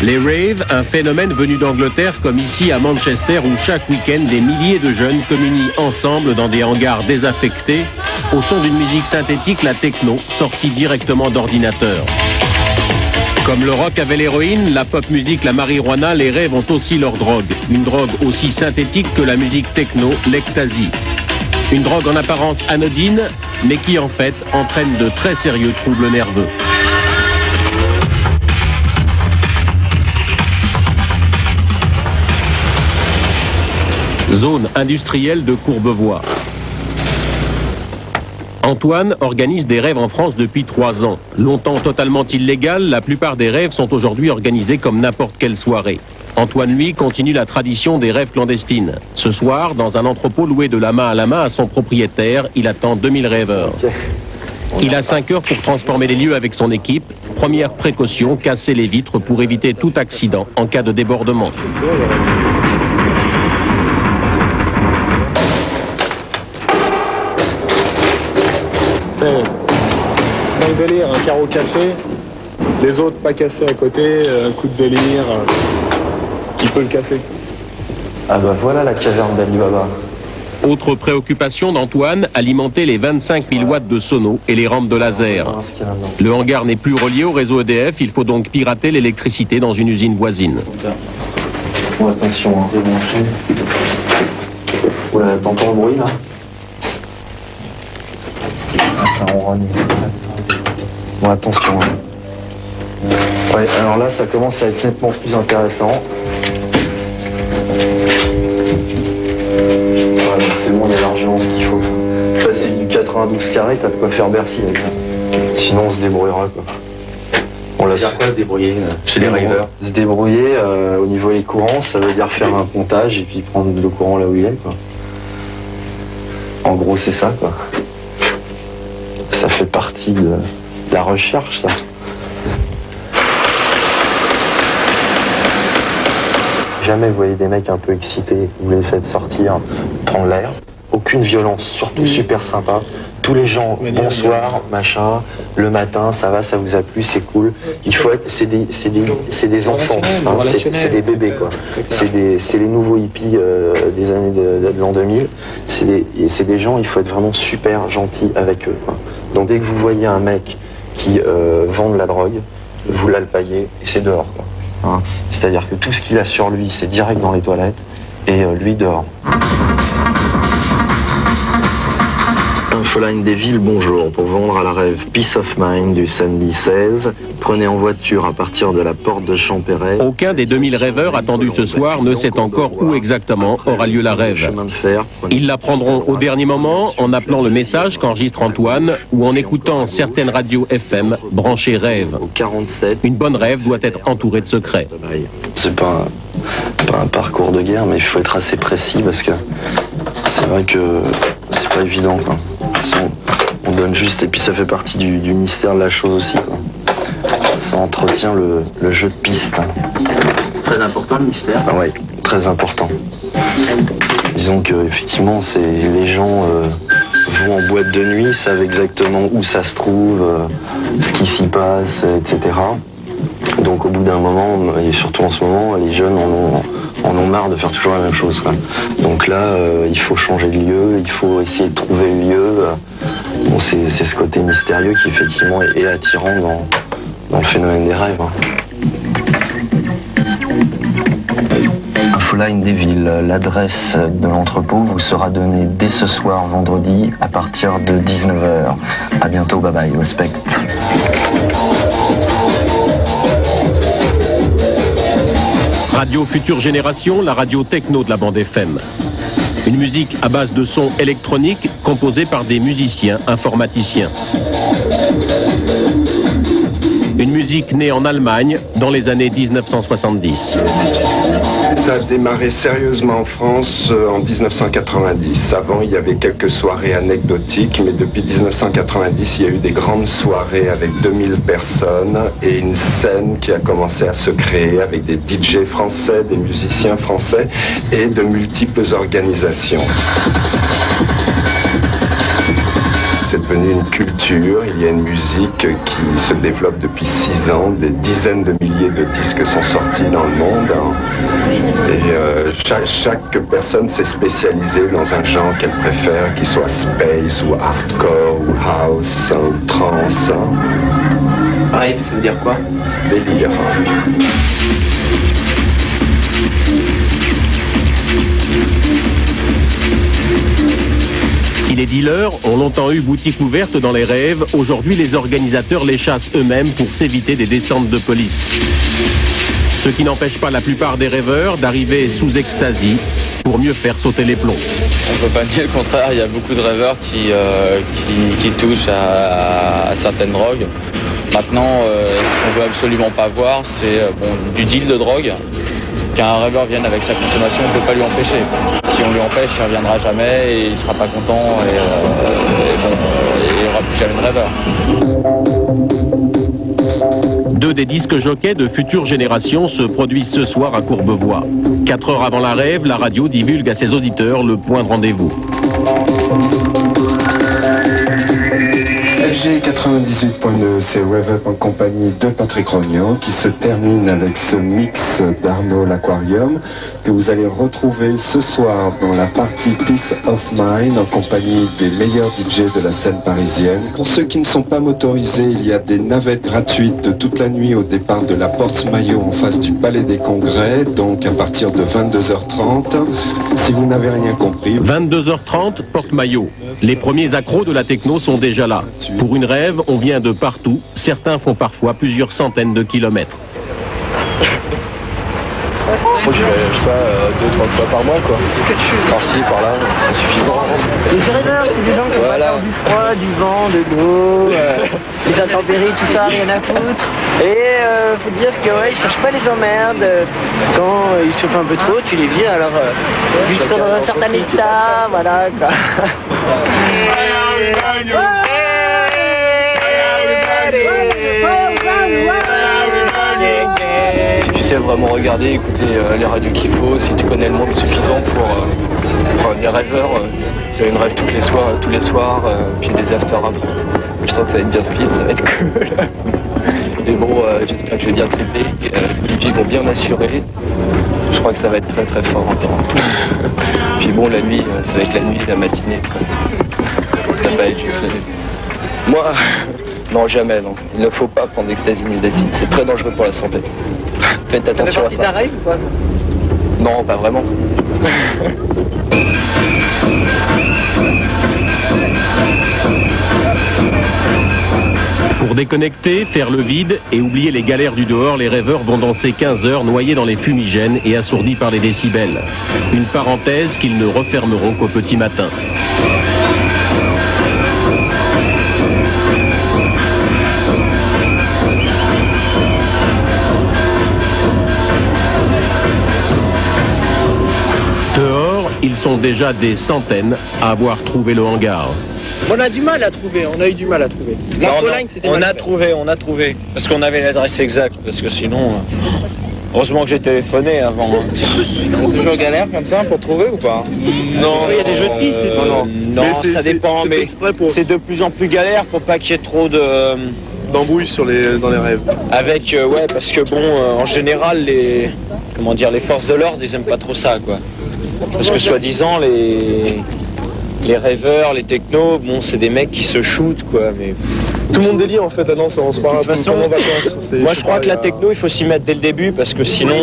Les raves, un phénomène venu d'Angleterre comme ici à Manchester où chaque week-end des milliers de jeunes communient ensemble dans des hangars désaffectés au son d'une musique synthétique, la techno, sortie directement d'ordinateur. Comme le rock avait l'héroïne, la pop musique, la marijuana, les raves ont aussi leur drogue. Une drogue aussi synthétique que la musique techno, l'ecstasy. Une drogue en apparence anodine, mais qui en fait entraîne de très sérieux troubles nerveux. Zone industrielle de Courbevoie. Antoine organise des raves en France depuis 3 ans. Longtemps totalement illégal, la plupart des raves sont aujourd'hui organisés comme n'importe quelle soirée. Antoine, lui, continue la tradition des raves clandestines. Ce soir, dans un entrepôt loué de la main à son propriétaire, il attend 2000 rêveurs. Il a 5 heures pour transformer les lieux avec son équipe. Première précaution, casser les vitres pour éviter tout accident en cas de débordement. Dans le délire, un carreau cassé, les autres pas cassés à côté, un coup de délire, qui peut le casser. Ah bah voilà la caverne d'Ali Baba. Autre préoccupation d'Antoine, alimenter les 25 000 watts de sono et les rampes de laser. Le hangar n'est plus relié au réseau EDF, il faut donc pirater l'électricité dans une usine voisine. Bon, attention, hein, débrancher. Oula, t'entends le bruit là? Ah, ça ronronne. Bon, attention. Hein. Ouais, alors là, ça commence à être nettement plus intéressant. Voilà, c'est bon, il y a largement ce qu'il faut. Là, c'est du 92 carré, t'as de quoi faire Bercy avec ça. Sinon, on se débrouillera, quoi. On laisse quoi se débrouiller chez les ravers? Se débrouiller au niveau des courants, ça veut dire faire un comptage et puis prendre le courant là où il est, quoi. En gros, c'est ça, quoi. Ça fait partie de la recherche, ça. Jamais vous voyez des mecs un peu excités, vous les faites sortir, prendre l'air. Aucune violence, surtout super sympa. Tous les gens, bonsoir, machin, le matin, ça va, ça vous a plu, c'est cool. Il faut être, c'est des enfants, hein, c'est des bébés, quoi. C'est les nouveaux hippies des années de l'an 2000. C'est des gens, il faut être vraiment super gentil avec eux, quoi. Donc dès que vous voyez un mec qui vend de la drogue, vous l'alpaillez et c'est dehors, quoi. Hein. C'est-à-dire que tout ce qu'il a sur lui, c'est direct dans les toilettes et lui dehors. Infoline des villes, bonjour. Pour vendre à la rêve Peace of Mind du samedi 16, prenez en voiture à partir de la porte de Champéret. Aucun des 2000 rêveurs attendus ce soir ne sait encore où exactement aura lieu la rêve. Ils l'apprendront au dernier moment en appelant le message qu'enregistre Antoine ou en écoutant certaines radios FM branchées rêve. Une bonne rêve doit être entourée de secrets. C'est pas un parcours de guerre, mais il faut être assez précis parce que c'est vrai que c'est pas évident, quoi. On donne juste, et puis ça fait partie du mystère de la chose aussi, quoi. Ça entretient le jeu de piste. Hein. Très important le mystère. Ah ouais, très important. Disons que effectivement, les gens vont en boîte de nuit, savent exactement où ça se trouve, ce qui s'y passe, etc. Donc au bout d'un moment, et surtout en ce moment, les jeunes en ont marre de faire toujours la même chose, quoi. Donc là, il faut changer de lieu, il faut essayer de trouver le lieu. Bon, c'est ce côté mystérieux qui effectivement est attirant dans le phénomène des rêves. Hein. Infoline des villes, l'adresse de l'entrepôt vous sera donnée dès ce soir vendredi à partir de 19h. À bientôt, bye bye, respect. Radio Future Génération, la radio techno de la bande FM. Une musique à base de sons électroniques composée par des musiciens informaticiens. Une musique née en Allemagne dans les années 1970. Ça a démarré sérieusement en France en 1990. Avant, il y avait quelques soirées anecdotiques, mais depuis 1990, il y a eu des grandes soirées avec 2000 personnes et une scène qui a commencé à se créer avec des DJ français, des musiciens français et de multiples organisations. C'est devenu une culture. Il y a une musique qui se développe depuis 6 ans. Des dizaines de milliers de disques sont sortis dans le monde. Et chaque personne s'est spécialisée dans un genre qu'elle préfère, qu'il soit space ou hardcore ou house ou trance. Rave, ça veut dire quoi? Délire. Si les dealers ont longtemps eu boutique ouverte dans les rêves, aujourd'hui les organisateurs les chassent eux-mêmes pour s'éviter des descentes de police. Ce qui n'empêche pas la plupart des rêveurs d'arriver sous extasie pour mieux faire sauter les plombs. On ne peut pas dire le contraire, il y a beaucoup de rêveurs qui touchent à certaines drogues. Maintenant, ce qu'on veut absolument pas voir, c'est du deal de drogue. Qu'un rêveur vienne avec sa consommation, on ne peut pas lui empêcher. Si on lui empêche, il ne reviendra jamais et il ne sera pas content et il n'y aura plus jamais de rêveur. Deux des disques jockeys de futures générations se produisent ce soir à Courbevoie. 4 heures avant la rêve, la radio divulgue à ses auditeurs le point de rendez-vous. FG 98.2, c'est Rev Up en compagnie de Patrick Rognan qui se termine avec ce mix d'Arnaud l'Aquarium que vous allez retrouver ce soir dans la partie Peace of Mind en compagnie des meilleurs DJ de la scène parisienne. Pour ceux qui ne sont pas motorisés, il y a des navettes gratuites de toute la nuit au départ de la Porte Maillot en face du Palais des Congrès, donc à partir de 22h30. Si vous n'avez rien compris... 22h30, Porte Maillot. Les premiers accros de la techno sont déjà là. Pour une rêve, on vient de partout. Certains font parfois plusieurs centaines de kilomètres. Moi je vais, je sais pas, 2-3 fois par mois quoi. Par-ci, par-là, c'est suffisant. Les rêveurs, c'est des gens qui ont peur du froid, du vent, de l'eau, les intempéries, tout ça, rien à foutre. Et faut dire que ouais, ils cherchent pas les emmerdes. Quand ils chauffent un peu trop, tu les vires. Alors vu qu'ils sont dans un certain état, voilà quoi. Si tu sais vraiment regarder, écouter les radios qu'il faut, si tu connais le monde suffisant pour les rêveurs, tu as une rêve tous les soirs, puis des afters après. Je sens que ça va être bien speed, ça va être cool. Et bon, j'espère que je vais bien tripper, les DJs vont bien m'assurer. Je crois que ça va être très très fort encore. Puis bon, la nuit, ça va être la nuit, la matinée. Ça va être juste la nuit. Moi, non jamais, non. Il ne faut pas prendre d'ecstasy ni d'acide, c'est très dangereux pour la santé. Faites attention à ça. Ça rêve ou quoi? Non, pas vraiment. Pour déconnecter, faire le vide et oublier les galères du dehors, les rêveurs vont danser 15 heures noyés dans les fumigènes et assourdis par les décibels. Une parenthèse qu'ils ne refermeront qu'au petit matin. Dehors, ils sont déjà des centaines à avoir trouvé le hangar. On a du mal à trouver, on a eu du mal à trouver. On a trouvé. Parce qu'on avait l'adresse exacte, parce que sinon... heureusement que j'ai téléphoné avant. C'est toujours galère comme ça pour trouver ou pas? Non, il y a des jeux de pistes et tout. Non, ça dépend, mais c'est de plus en plus galère pour pas qu'il y ait trop d'embrouilles dans les rêves. Avec, ouais, parce que bon, en général, les forces de l'ordre, ils aiment pas trop ça, quoi. Parce que soi-disant, les rêveurs, les technos, bon, c'est des mecs qui se shootent, quoi, mais... Tout le monde délire en fait, on se parle de toute façon, en vacances. Moi je crois que la techno, il faut s'y mettre dès le début, parce que sinon,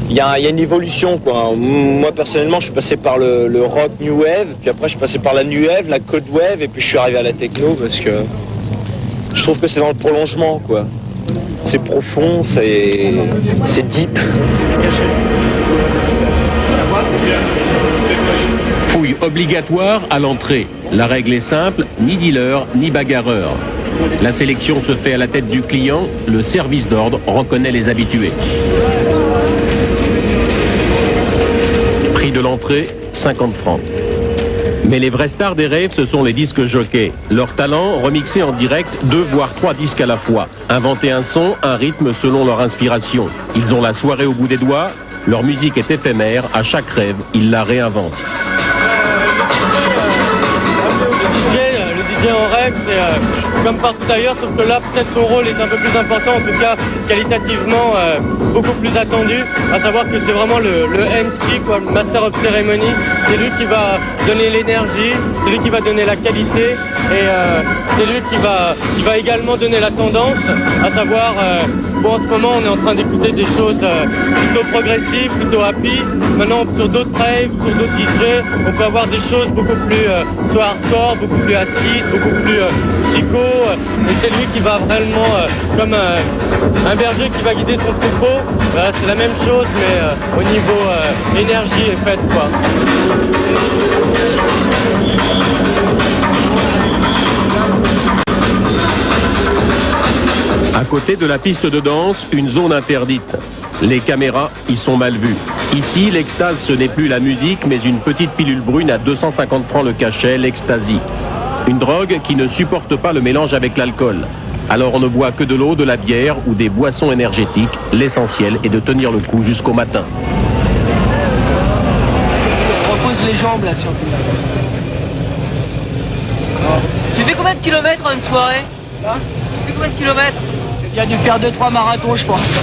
il y a une évolution, quoi. Moi personnellement, je suis passé par le rock new wave, puis après je suis passé par la new wave, la cold wave, et puis je suis arrivé à la techno, parce que je trouve que c'est dans le prolongement, quoi. C'est profond, c'est deep. Fouille obligatoire à l'entrée. La règle est simple, ni dealer, ni bagarreur. La sélection se fait à la tête du client, le service d'ordre reconnaît les habitués. Prix de l'entrée, 50 francs. Mais les vrais stars des rêves, ce sont les disques jockeys. Leur talent, remixé en direct 2 voire 3 disques à la fois. Inventer un son, un rythme selon leur inspiration. Ils ont la soirée au bout des doigts, leur musique est éphémère, à chaque rêve, ils la réinventent. rêve, c'est comme partout ailleurs, sauf que là, peut-être son rôle est un peu plus important, en tout cas qualitativement beaucoup plus attendu, à savoir que c'est vraiment le MC, quoi, le Master of Ceremony. C'est lui qui va donner l'énergie, c'est lui qui va donner la qualité, et c'est lui qui va également donner la tendance, à savoir, bon, en ce moment, on est en train d'écouter des choses plutôt progressives, plutôt happy. Maintenant, sur d'autres raves, sur d'autres DJ, on peut avoir des choses beaucoup plus soit hardcore, beaucoup plus acide, beaucoup plus psycho. Et c'est lui qui va vraiment, comme un berger qui va guider son troupeau, c'est la même chose, mais au niveau énergie et fête, quoi. À côté de la piste de danse, une zone interdite. Les caméras y sont mal vues. Ici, l'extase, ce n'est plus la musique, mais une petite pilule brune à 250 francs le cachet, l'ecstasy. Une drogue qui ne supporte pas le mélange avec l'alcool. Alors on ne boit que de l'eau, de la bière ou des boissons énergétiques. L'essentiel est de tenir le coup jusqu'au matin. On repose les jambes là surtout. Tu fais combien de kilomètres en une soirée? Tu fais combien de kilomètres? Il a dû faire 2-3 marathons, je pense.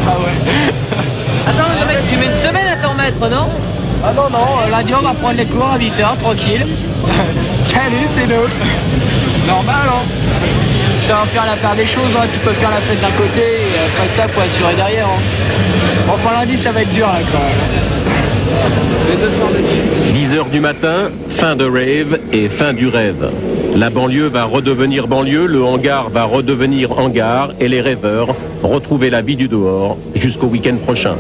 Ah ouais. Attends, tu mets une semaine à t'en mettre, non? Ah non, lundi on va prendre les cours à 8h, tranquille. Salut, c'est nous. Normal, hein. Ça va faire la part des choses, hein. Tu peux faire la fête d'un côté et après ça, faut assurer derrière. Hein. Enfin, lundi, ça va être dur, là, quand même. 10h du matin, fin de rave et fin du rêve. La banlieue va redevenir banlieue, le hangar va redevenir hangar et les rêveurs retrouver la vie du dehors jusqu'au week-end prochain.